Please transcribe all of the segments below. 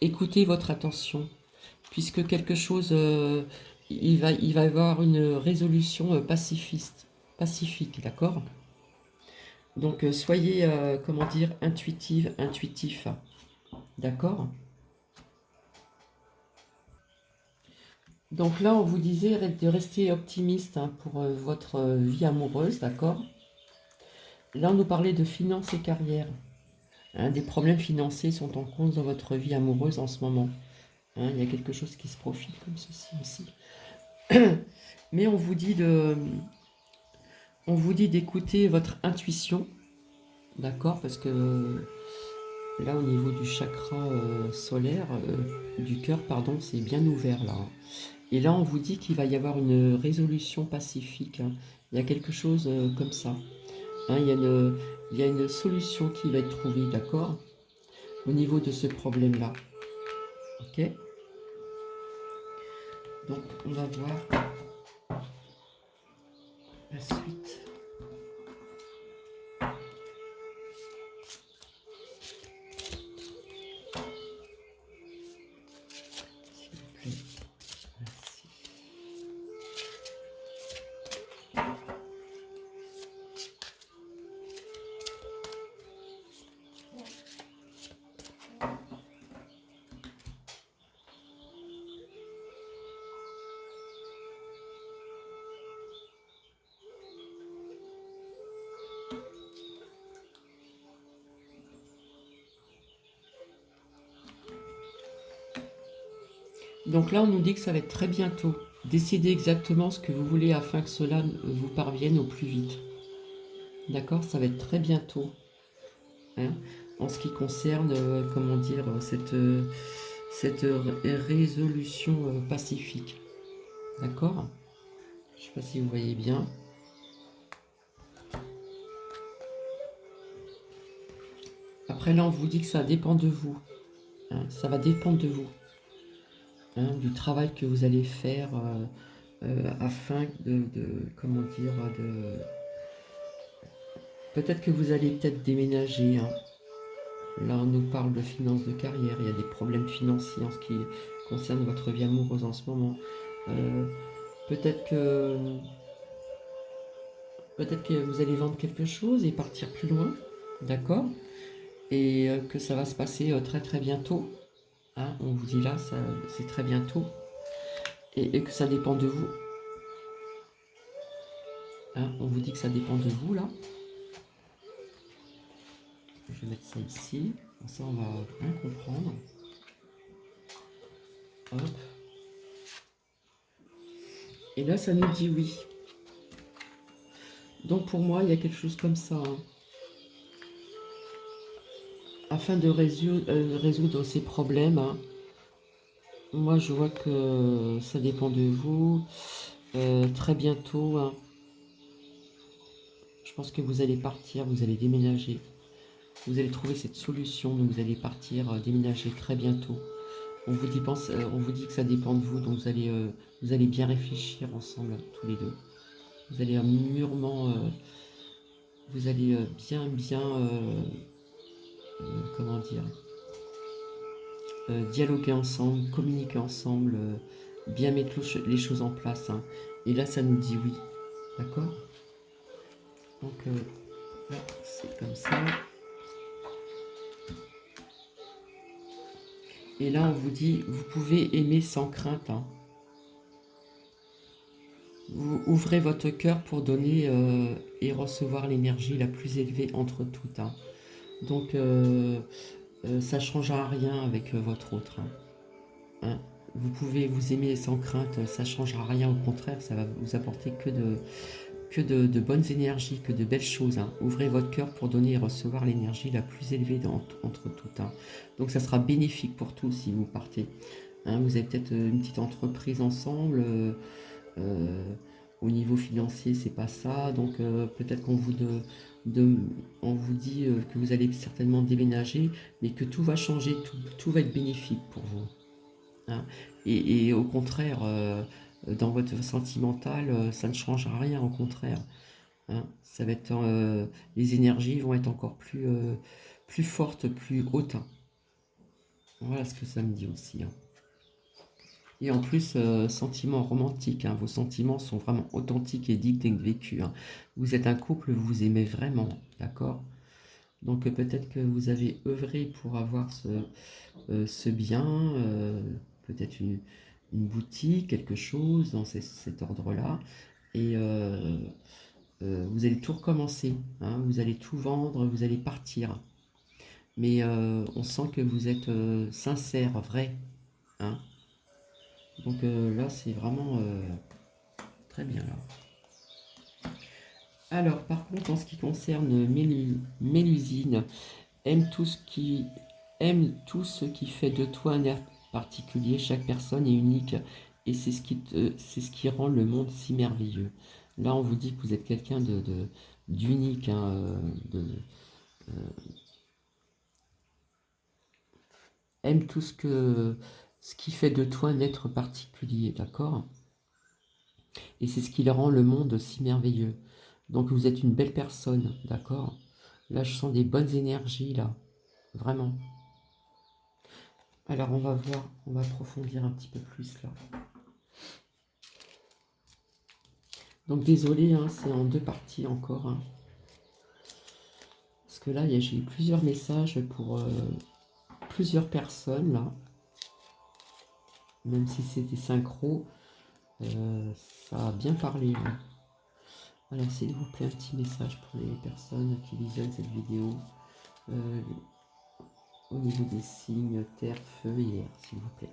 écoutez votre attention, puisque quelque chose, il va y avoir une résolution pacifique, d'accord? Donc soyez, comment dire, intuitif, d'accord? Donc là, on vous disait de rester optimiste hein, pour votre vie amoureuse, d'accord? Là, on nous parlait de finances et carrière. Hein, des problèmes financiers sont en cause dans votre vie amoureuse en ce moment. Hein, il y a quelque chose qui se profile comme ceci aussi. Mais on vous dit d'écouter votre intuition, d'accord? Parce que là, au niveau du chakra solaire, du cœur, pardon, c'est bien ouvert là. Hein. Et là, on vous dit qu'il va y avoir une résolution pacifique. Hein. Il y a quelque chose comme ça. Hein, il y a une solution qui va être trouvée, d'accord? Au niveau de ce problème-là. Ok? Donc, on va voir la suite. S'il vous plaît. Merci. Donc là, on nous dit que ça va être très bientôt. Décidez exactement ce que vous voulez afin que cela vous parvienne au plus vite. D'accord? Ça va être très bientôt. Hein, en ce qui concerne, comment dire, cette résolution pacifique. D'accord? Je ne sais pas si vous voyez bien. Après là, on vous dit que ça dépend de vous. Hein, ça va dépendre de vous. Hein, du travail que vous allez faire afin comment dire, peut-être que vous allez peut-être déménager. Hein. Là, on nous parle de finances de carrière. Il y a des problèmes financiers en ce qui concerne votre vie amoureuse en ce moment. Euh, peut-être que peut-être que vous allez vendre quelque chose et partir plus loin, d'accord? Et que ça va se passer très très bientôt. Hein, on vous dit là, c'est très bientôt. Et que ça dépend de vous. Hein, on vous dit que ça dépend de vous là. Je vais mettre ça ici. Comme ça, on va bien comprendre. Hop. Et là, ça nous dit oui. Donc pour moi, il y a quelque chose comme ça. Hein. Afin de résoudre ces problèmes, hein, moi je vois que ça dépend de vous. Très bientôt, hein, je pense que vous allez partir, vous allez déménager. Vous allez trouver cette solution, donc vous allez partir, déménager très bientôt. On vous dit que ça dépend de vous, donc vous allez bien réfléchir ensemble, tous les deux. Vous allez mûrement, vous allez bien, comment dire, dialoguer ensemble, communiquer ensemble, bien mettre les choses en place. Hein. Et là, ça nous dit oui, d'accord? Donc là, c'est comme ça. Et là, on vous dit, vous pouvez aimer sans crainte. Hein. Vous ouvrez votre cœur pour donner et recevoir l'énergie la plus élevée entre toutes. Hein. Donc, ça ne changera rien avec votre autre. Hein. Hein. Vous pouvez vous aimer sans crainte, ça ne changera rien. Au contraire, ça va vous apporter de bonnes énergies, que de belles choses. Hein. Ouvrez votre cœur pour donner et recevoir l'énergie la plus élevée entre toutes. Hein. Donc, ça sera bénéfique pour tous si vous partez. Hein. Vous avez peut-être une petite entreprise ensemble. Euh, Au niveau financier, c'est pas ça. Donc peut-être on vous dit que vous allez certainement déménager, mais que tout va changer, tout va être bénéfique pour vous. Hein. Et au contraire, dans votre sentimental, ça ne changera rien, au contraire. Hein. Ça va être, les énergies vont être encore plus fortes, plus hautes. Hein. Voilà ce que ça me dit aussi, hein. Et en plus, sentiments romantiques, hein. Vos sentiments sont vraiment authentiques et dignes d'être vécus, hein. Vous êtes un couple, vous vous aimez vraiment, d'accord? Donc peut-être que vous avez œuvré pour avoir ce bien, peut-être une boutique, quelque chose dans cet ordre-là. Et vous allez tout recommencer, hein. Vous allez tout vendre, vous allez partir. Mais on sent que vous êtes sincère, vrai, hein. Donc là, c'est vraiment très bien là. Alors, par contre, en ce qui concerne Mélusine, aime tout ce qui aime tout ce qui fait de toi un être particulier. Chaque personne est unique et c'est ce qui rend le monde si merveilleux. Là, on vous dit que vous êtes quelqu'un d'unique, hein, aime tout ce qui fait de toi un être particulier, d'accord? Et c'est ce qui rend le monde si merveilleux. Donc vous êtes une belle personne, d'accord? Là, je sens des bonnes énergies, là. Vraiment. Alors, on va voir, on va approfondir un petit peu plus, là. Donc, désolé, hein, c'est en deux parties encore, hein. Parce que là, j'ai eu plusieurs messages pour plusieurs personnes, là. Même si c'était synchro, ça a bien parlé, là. Alors, s'il vous plaît, un petit message pour les personnes qui visionnent cette vidéo. Euh, au niveau des signes terre, feu et air, s'il vous plaît.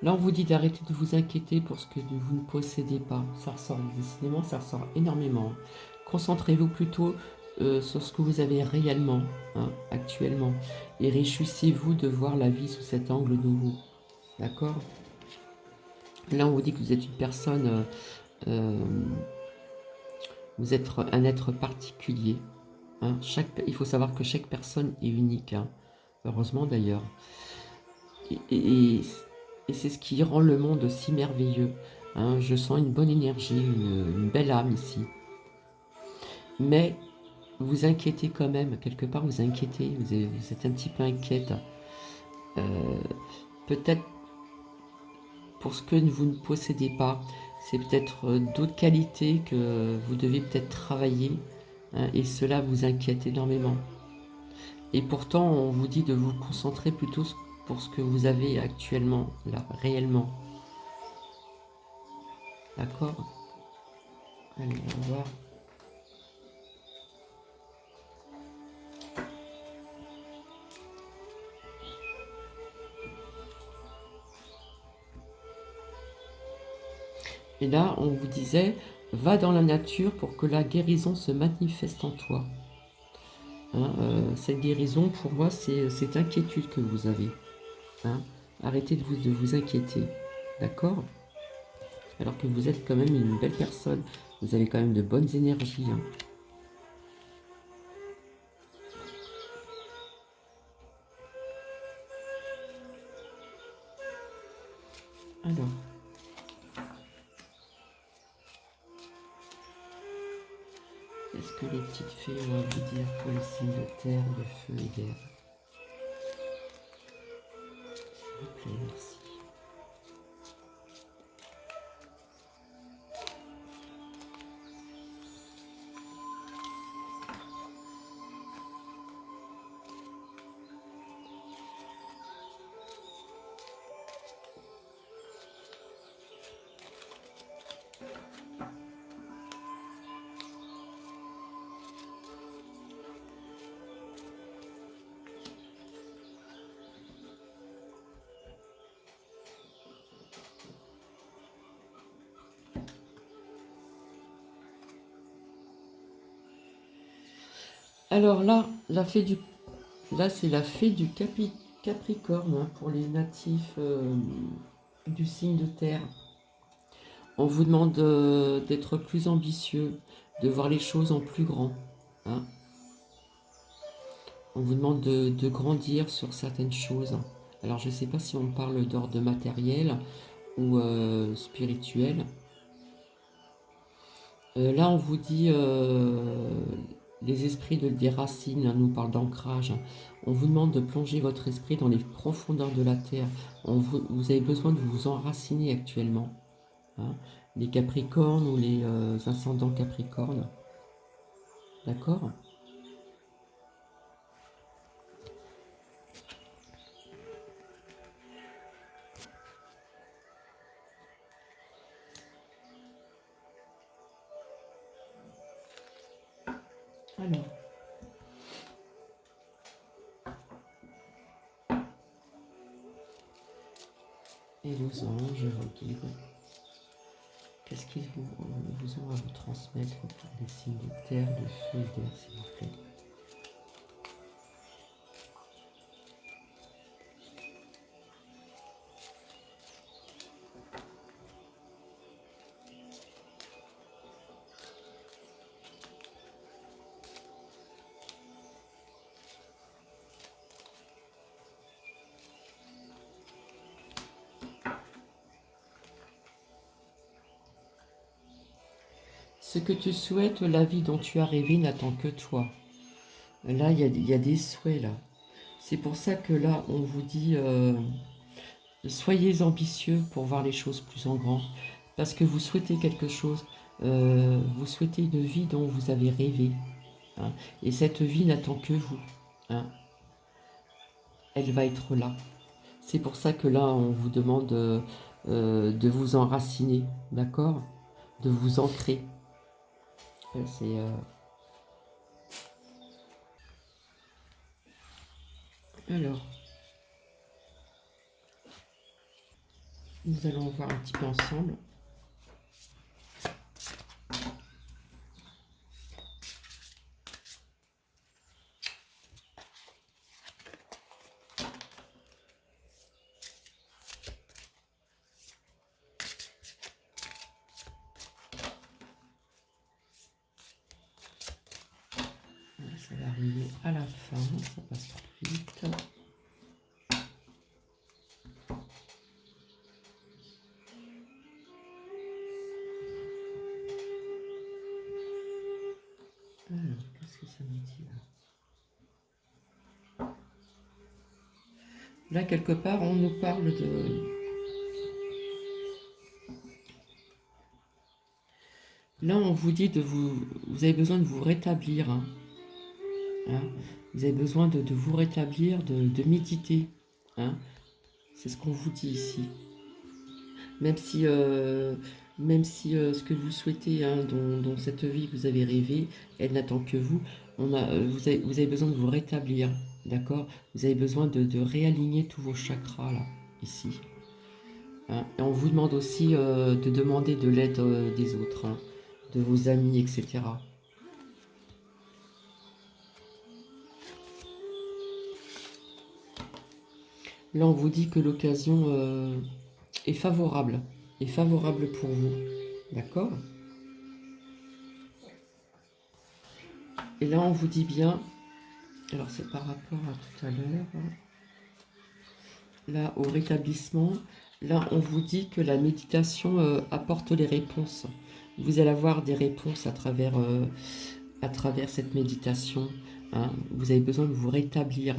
Là, on vous dit d'arrêter de vous inquiéter pour ce que vous ne possédez pas. Ça ressort, décidément, ça ressort énormément. Concentrez-vous plutôt sur ce que vous avez réellement, hein, actuellement. Et réjouissez-vous de voir la vie sous cet angle nouveau. D'accord? Là, on vous dit que vous êtes une personne, euh, vous êtes un être particulier, hein. Il faut savoir que chaque personne est unique, hein. Heureusement d'ailleurs. Et c'est ce qui rend le monde si merveilleux, hein. Je sens une bonne énergie, une belle âme ici. Mais vous inquiétez quand même, quelque part vous inquiétez, vous êtes un petit peu inquiète. Peut-être pour ce que vous ne possédez pas, c'est peut-être d'autres qualités que vous devez peut-être travailler, hein, et cela vous inquiète énormément. Et pourtant, on vous dit de vous concentrer plutôt pour ce que vous avez actuellement, là, réellement. D'accord? Allez, on va voir. Et là, on vous disait, va dans la nature pour que la guérison se manifeste en toi. Hein, cette guérison, pour moi, c'est cette inquiétude que vous avez. Hein. Arrêtez de vous inquiéter. D'accord? Alors que vous êtes quand même une belle personne. Vous avez quand même de bonnes énergies, hein. Alors, qu'est-ce que les petites fées ont à vous dire pour les signes de terre, de feu et d'air? S'il vous plaît, merci. Alors là, là c'est la fée du Capricorne, hein, pour les natifs du signe de terre. On vous demande d'être plus ambitieux, de voir les choses en plus grand, hein. On vous demande de grandir sur certaines choses. Alors, je ne sais pas si on parle d'ordre matériel ou spirituel. Là, on vous dit, les esprits des racines, hein, nous parle d'ancrage. On vous demande de plonger votre esprit dans les profondeurs de la terre. Vous avez besoin de vous enraciner actuellement, hein. Les Capricornes ou les ascendants Capricornes. D'accord? Alors, et vos anges, vos guides, qu'est-ce qu'ils vous ont à vous transmettre pour les signes de terre, de feu et d'air, s'il vous plaît? Ce que tu souhaites, la vie dont tu as rêvé n'attend que toi. Là, il y a des souhaits, là. C'est pour ça que là, on vous dit, soyez ambitieux pour voir les choses plus en grand. Parce que vous souhaitez quelque chose. Vous souhaitez une vie dont vous avez rêvé, hein. Et cette vie n'attend que vous, hein. Elle va être là. C'est pour ça que là, on vous demande de vous enraciner, d'accord? De vous ancrer. C'est... Alors, nous allons voir un petit peu ensemble. Ça va arriver à la fin, ça passe trop vite. Alors, qu'est-ce que ça me dit là? Là, quelque part, on nous parle de... Là, on vous dit de vous... Vous avez besoin de vous rétablir, hein. Hein. Vous avez besoin de vous rétablir, de méditer, hein. C'est ce qu'on vous dit ici. Même si, ce que vous souhaitez, hein, dont cette vie que vous avez rêvée, elle n'attend que vous. Vous avez besoin de vous rétablir, d'accord? Vous avez besoin de réaligner tous vos chakras, là, ici, hein. Et on vous demande aussi de demander de l'aide des autres, hein, de vos amis, etc. Là, on vous dit que l'occasion est favorable pour vous, d'accord? Et là, on vous dit bien, alors c'est par rapport à tout à l'heure, hein, là, au rétablissement, là, on vous dit que la méditation apporte les réponses. Vous allez avoir des réponses à travers cette méditation, hein. Vous avez besoin de vous rétablir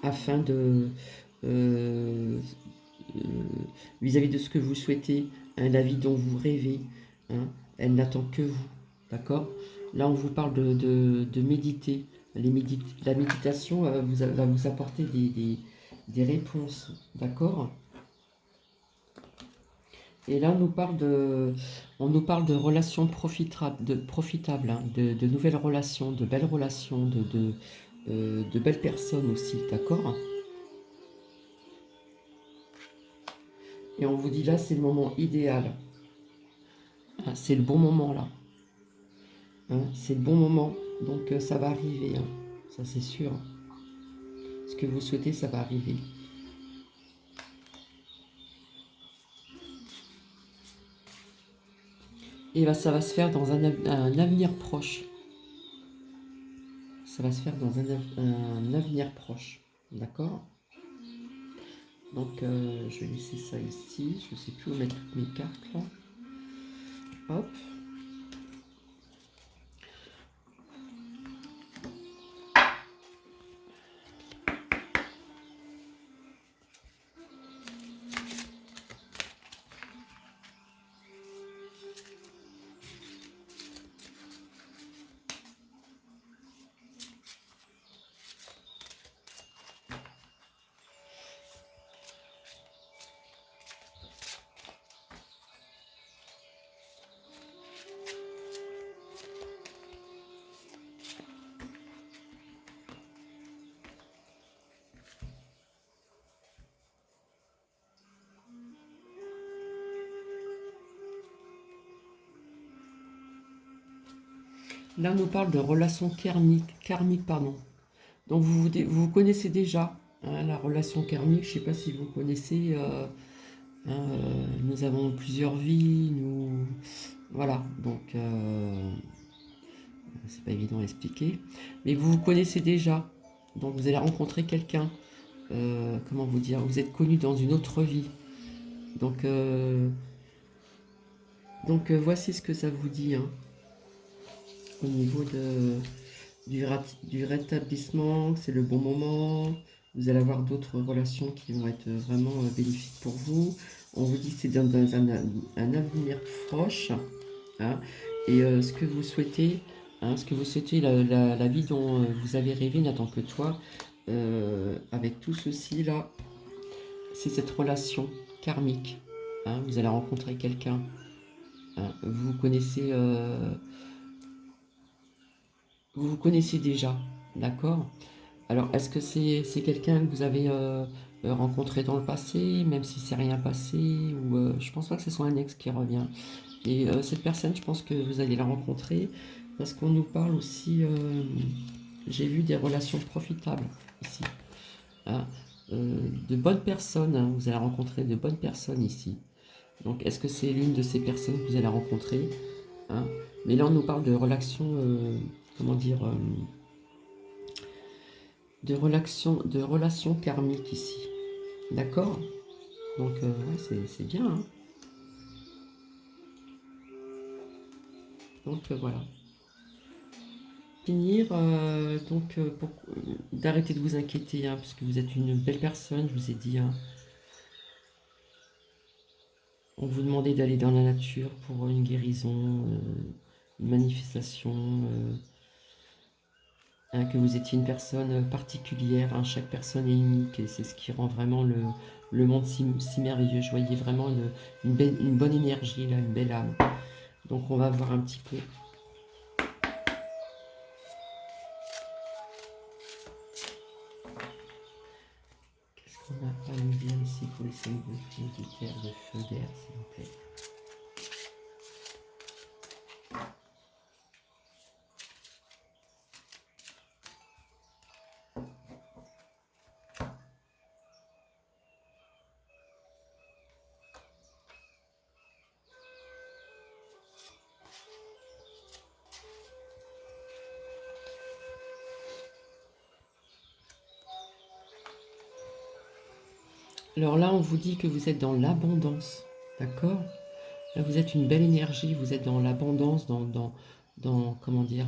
afin de, euh, euh, vis-à-vis de ce que vous souhaitez, hein, la vie dont vous rêvez, hein, elle n'attend que vous, d'accord? Là, on vous parle de méditer. La méditation va vous apporter des réponses, d'accord? Et là, on nous parle de relations profitables, hein, de nouvelles relations, de belles relations, de belles personnes aussi, d'accord? Et on vous dit là, c'est le moment idéal, hein, c'est le bon moment là, hein, c'est le bon moment, donc ça va arriver, hein, ça c'est sûr. Ce que vous souhaitez, ça va arriver. Et bah, ça va se faire dans un avenir proche. ça va se faire dans un avenir proche. D'accord? Donc, je vais laisser ça ici. Je ne sais plus où mettre toutes mes cartes là. Hop. Là, on nous parle de relations karmiques, pardon. Donc, vous connaissez déjà hein, la relation karmique. Je ne sais pas si vous connaissez. Hein, nous avons plusieurs vies. Voilà. Donc, c'est pas évident à expliquer. Mais vous vous connaissez déjà. Donc, vous allez rencontrer quelqu'un. Comment vous dire? Vous êtes connu dans une autre vie. Donc, voici ce que ça vous dit. Hein, au niveau du rétablissement, c'est le bon moment. Vous allez avoir d'autres relations qui vont être vraiment bénéfiques pour vous. On vous dit que c'est dans un avenir proche. Hein, et ce que vous souhaitez, la vie dont vous avez rêvé n'attend que toi. Avec tout ceci là, c'est cette relation karmique. Hein, vous allez rencontrer quelqu'un. Hein, vous vous connaissez déjà, d'accord? Alors, est-ce que c'est quelqu'un que vous avez rencontré dans le passé, même si c'est rien passé, ou je pense pas que ce soit un ex qui revient. Et cette personne, je pense que vous allez la rencontrer parce qu'on nous parle aussi. J'ai vu des relations profitables ici, hein, de bonnes personnes. Hein, vous allez rencontrer de bonnes personnes ici. Donc, est-ce que c'est l'une de ces personnes que vous allez rencontrer, hein? Mais là, on nous parle de relations, comment dire, de relations karmiques ici. D'accord? Donc, ouais, c'est bien. Hein, donc, voilà. Finir, pour d'arrêter de vous inquiéter, hein, parce que vous êtes une belle personne, je vous ai dit. Hein. On vous demandait d'aller dans la nature pour une guérison, une manifestation. Hein, que vous étiez une personne particulière, hein, chaque personne est unique et c'est ce qui rend vraiment le monde si merveilleux. Je voyais vraiment une bonne énergie, là, une belle âme. Donc on va voir un petit peu. Qu'est-ce qu'on a à nous dire ici pour les signes de terre, de feu, d'air, s'il vous plaît. Alors là, on vous dit que vous êtes dans l'abondance, d'accord? Là, vous êtes une belle énergie, vous êtes dans l'abondance, comment dire,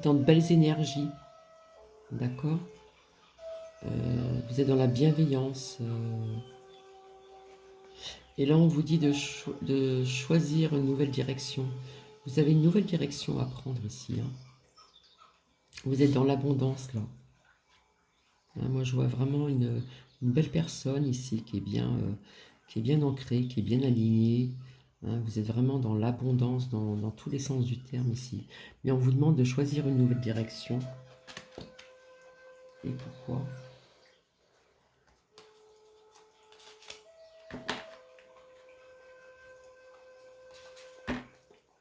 dans de belles énergies, d'accord? Vous êtes dans la bienveillance. Et là, on vous dit de choisir une nouvelle direction. Vous avez une nouvelle direction à prendre ici. Hein. Vous êtes dans l'abondance, là. Hein, moi, je vois vraiment une belle personne ici qui est bien ancrée, qui est bien alignée. Hein, vous êtes vraiment dans l'abondance, dans tous les sens du terme ici. Mais on vous demande de choisir une nouvelle direction. Et pourquoi ?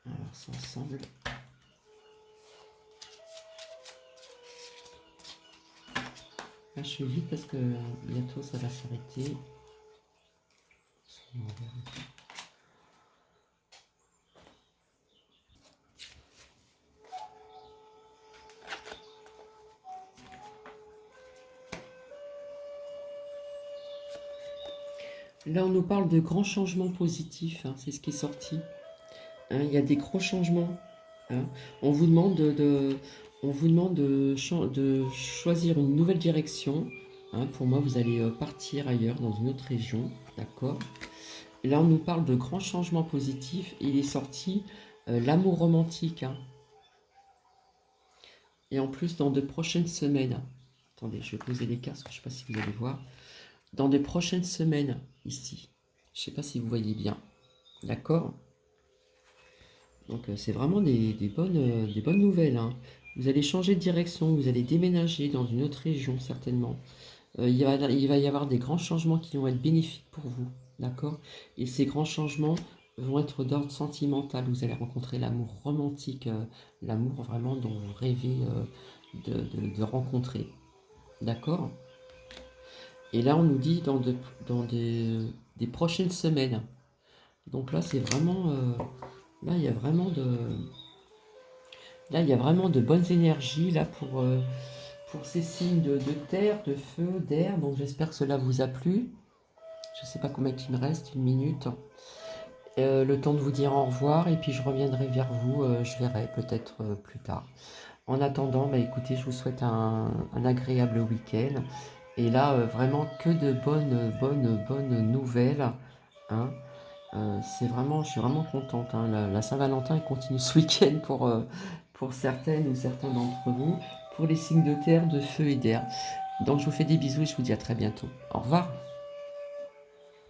Alors, c'est ensemble. Là, je fais vite parce que bientôt ça va s'arrêter. Là, on nous parle de grands changements positifs, hein, c'est ce qui est sorti. Hein, il y a des gros changements. Hein. On vous demande on vous demande de choisir une nouvelle direction. Hein. Pour moi, vous allez partir ailleurs, dans une autre région. D'accord. Et là, on nous parle de grands changements positifs. Il est sorti l'amour romantique. Hein. Et en plus, dans de prochaines semaines. Attendez, je vais poser les cartes, parce que je ne sais pas si vous allez voir. Dans de prochaines semaines, ici. Je ne sais pas si vous voyez bien. D'accord. Donc c'est vraiment des bonnes nouvelles. Hein. Vous allez changer de direction, vous allez déménager dans une autre région certainement. Il va y avoir des grands changements qui vont être bénéfiques pour vous. D'accord. Et ces grands changements vont être d'ordre sentimental. Vous allez rencontrer l'amour romantique, l'amour vraiment dont vous rêvez de rencontrer. D'accord. Et là, on nous dit dans des prochaines semaines. Donc là, c'est vraiment... là, il y a vraiment de... Là, il y a vraiment de bonnes énergies là pour ces signes de terre, de feu, d'air. Donc j'espère que cela vous a plu. Je ne sais pas combien il me reste, une minute. Le temps de vous dire au revoir et puis je reviendrai vers vous, je verrai peut-être plus tard. En attendant, bah, écoutez, je vous souhaite un agréable week-end. Et là, vraiment que de bonnes nouvelles. Hein. C'est vraiment, je suis vraiment contente. Hein. La Saint-Valentin elle continue ce week-end pour certaines ou certains d'entre vous, pour les signes de terre, de feu et d'air. Donc je vous fais des bisous et je vous dis à très bientôt. Au revoir.